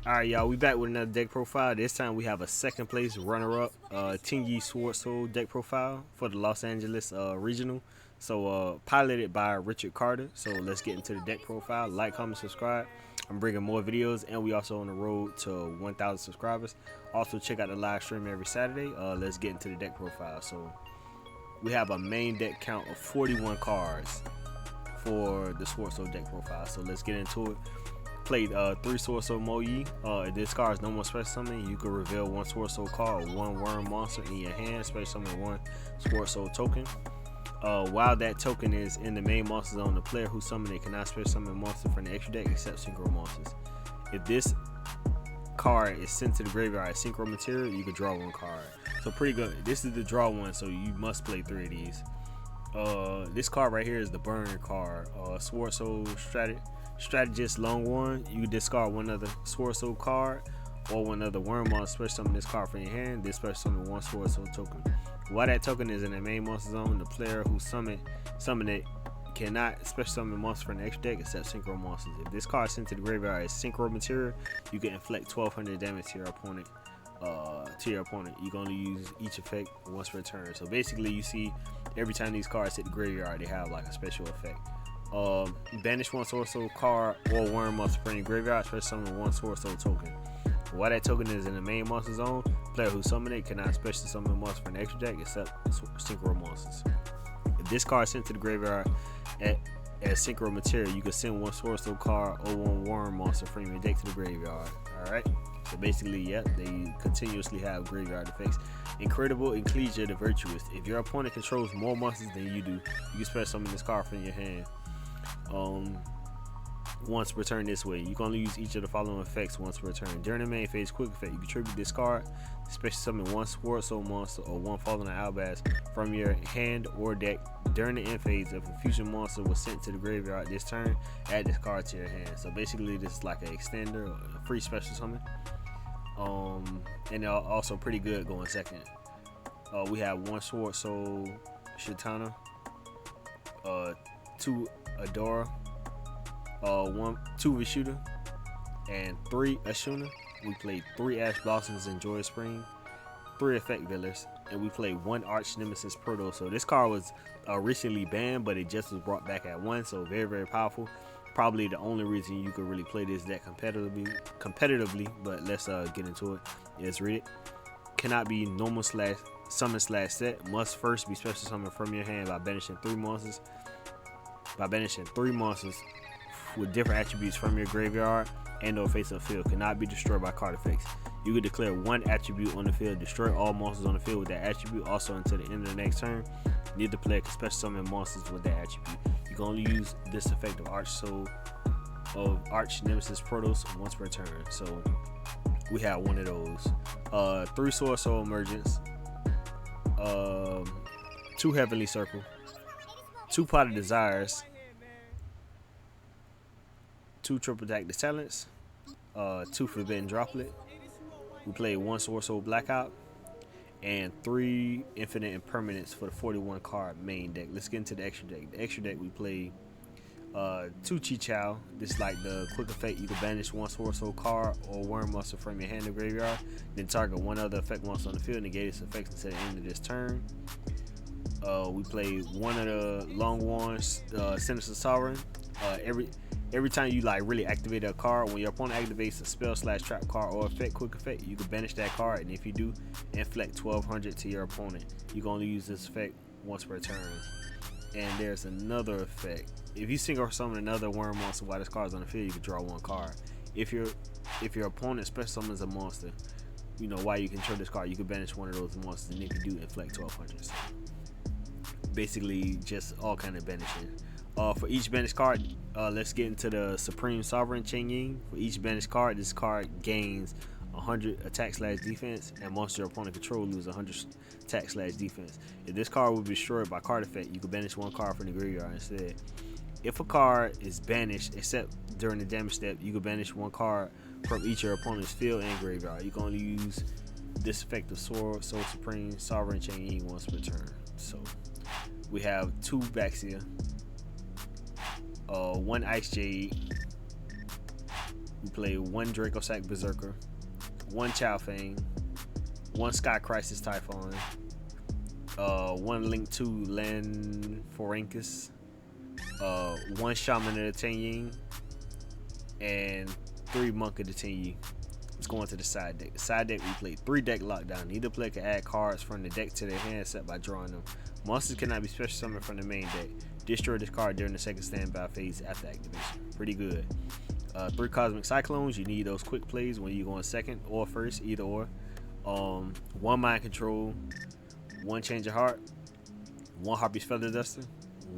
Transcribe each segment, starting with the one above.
Alright, y'all, we back with another deck profile. This time we have a second place runner-up, Tingy Swordsoul deck profile for the Los Angeles regional. So piloted by Richard Carter. So let's get into the deck profile. Like, comment, subscribe. I'm bringing more videos, and we also on the road to 1,000 subscribers. Also check out the live stream every Saturday. Let's get into the deck profile. So we have a main deck count of 41 cards for the Swordsoul deck profile. So let's get into it. Played 3 Swordsoul Moyi. If this card is no more special summon, you can reveal 1 Swordsoul card or 1 worm monster in your hand, special summon 1 Swordsoul token. While that token is in the main monster zone, the player who summoned it cannot special summon a monster from the extra deck except synchro monsters. If this card is sent to the graveyard as synchro material, you can draw 1 card. So pretty good. This is the draw one, so you must play 3 of these. This card right here is the burn card. Swordsoul Strategist Long One. You discard 1 other Swordsoul card or 1 other worm monster, special summon this card from your hand. This special summon 1 Swordsoul token. While that token is in the main monster zone, the player who summoned it cannot special summon a monster from the extra deck except synchro monsters. If this card is sent to the graveyard as synchro material, you can inflict 1200 damage to your opponent. You can only use each effect once per turn. So basically, you see every time these cards hit the graveyard, they have like a special effect. Banish 1 Swordsoul card or worm monster from your graveyard, special summon 1 Swordsoul token. While that token is in the main monster zone, player who summoned it cannot special summon a monster from the extra deck except synchro monsters. If this card is sent to the graveyard as synchro material, you can send 1 Swordsoul card or 1 worm monster from your deck to the graveyard. Alright, so basically, yep, they continuously have graveyard effects. Incredible Ecclesia the Virtuous. If your opponent controls more monsters than you do, you can special summon this card from your hand once per turn this way. You can only use each of the following effects once per turn. During the main phase quick effect, you contribute this card, special summon 1 Swordsoul monster or 1 Fallen Albaz from your hand or deck. During the end phase, if a fusion monster was sent to the graveyard this turn, add this card to your hand. So basically, this is like an extender, a free special summon. And they're also pretty good going second. We have 1 Swordsoul Shatana, 2 Adora, 2 Vishuda, and 3 Ashuna. We played 3 Ash Blossoms in Joy Spring, 3 Effect Villas, and we played 1 Arch Nemesis Proto. So this card was recently banned, but it just was brought back at 1, so very, very powerful. Probably the only reason you could really play this deck competitively, but let's get into it. Let's read it. Cannot be normal / summon / set. Must first be special summoned from your hand by banishing 3 monsters. With different attributes from your graveyard and or face of field. Cannot be destroyed by card effects. You can declare 1 attribute on the field, destroy all monsters on the field with that attribute. Also until the end of the next turn, neither player can special summon monsters with that attribute. You can only use this effect of Arch Nemesis Protos once per turn. So we have 1 of those. 3 Swordsoul Emergence, 2 Heavenly Circle, 2 Pot of Desires, 2 Triple Tactic Talents, 2 Forbidden Droplet. We played 1 Swordsoul Blackout, and 3 Infinite Impermanence for the 41 card main deck. Let's get into the extra deck. The extra deck, we played 2 Chi-Chow. This is like the quick effect. You can banish 1 Swordsoul card or worm monster from your hand or graveyard, then target 1 other effect monster on the field, negate its effects until the end of this turn. We played 1 of the Long Ones, Sinister Sovereign. Every time you like really activate a card, when your opponent activates a spell / trap card or effect quick effect, you can banish that card, and if you do, inflict 1200 to your opponent. You can only use this effect once per turn. And there's another effect. If you synchro summon another worm monster while this card is on the field, you can draw 1 card. If your opponent special summons a monster, you know, while you control this card, you can banish 1 of those monsters, and if you do, inflict 1200. So basically, just all kind of banishing. For each banished card, let's get into the Supreme Sovereign Cheng Ying. For each banished card, this card gains 100 attack / defense, and monster your opponent control loses 100 attack / defense. If this card will be destroyed by card effect, you can banish 1 card from the graveyard instead. If a card is banished, except during the damage step, you can banish 1 card from each of your opponent's field and graveyard. You can only use this effect of Swordsoul Supreme Sovereign Cheng Ying once per turn. So we have 2 Baxia, 1 Ice Jade, We play 1 Draco Sack Berserker, 1 Chowfang, 1 Sky Crisis Typhon, 1 Link 2 Lan Forankis, 1 Shaman of the Tenyi, and 3 Monk of the Tenyi. Let's go into the side deck. The side deck, we play 3 deck lockdown. Either player can add cards from the deck to their hand set by drawing them. Monsters cannot be special summoned from the main deck. Destroy this card during the second standby phase after activation. Pretty good. 3 Cosmic Cyclones. You need those quick plays when you go in second or first, either or. 1 Mind Control, 1 Change of Heart, 1 Harpy's Feather Duster,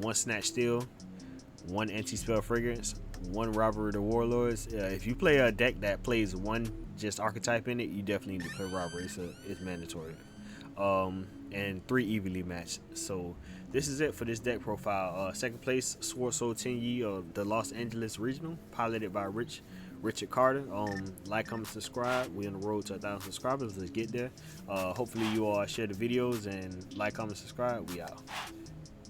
1 Snatch Steel, 1 Anti-Spell Fragrance, 1 Robbery of the Warlords. If you play a deck that plays 1 just archetype in it, you definitely need to play Robbery. It's mandatory. And 3 evenly matched. So this is it for this deck profile. Second place, Swordsoul Tenyi of the Los Angeles Regional, piloted by Richard Carter. Like, comment, subscribe. We're on the road to 1,000 subscribers. Let's get there. Hopefully you all share the videos and like, comment, subscribe. We out.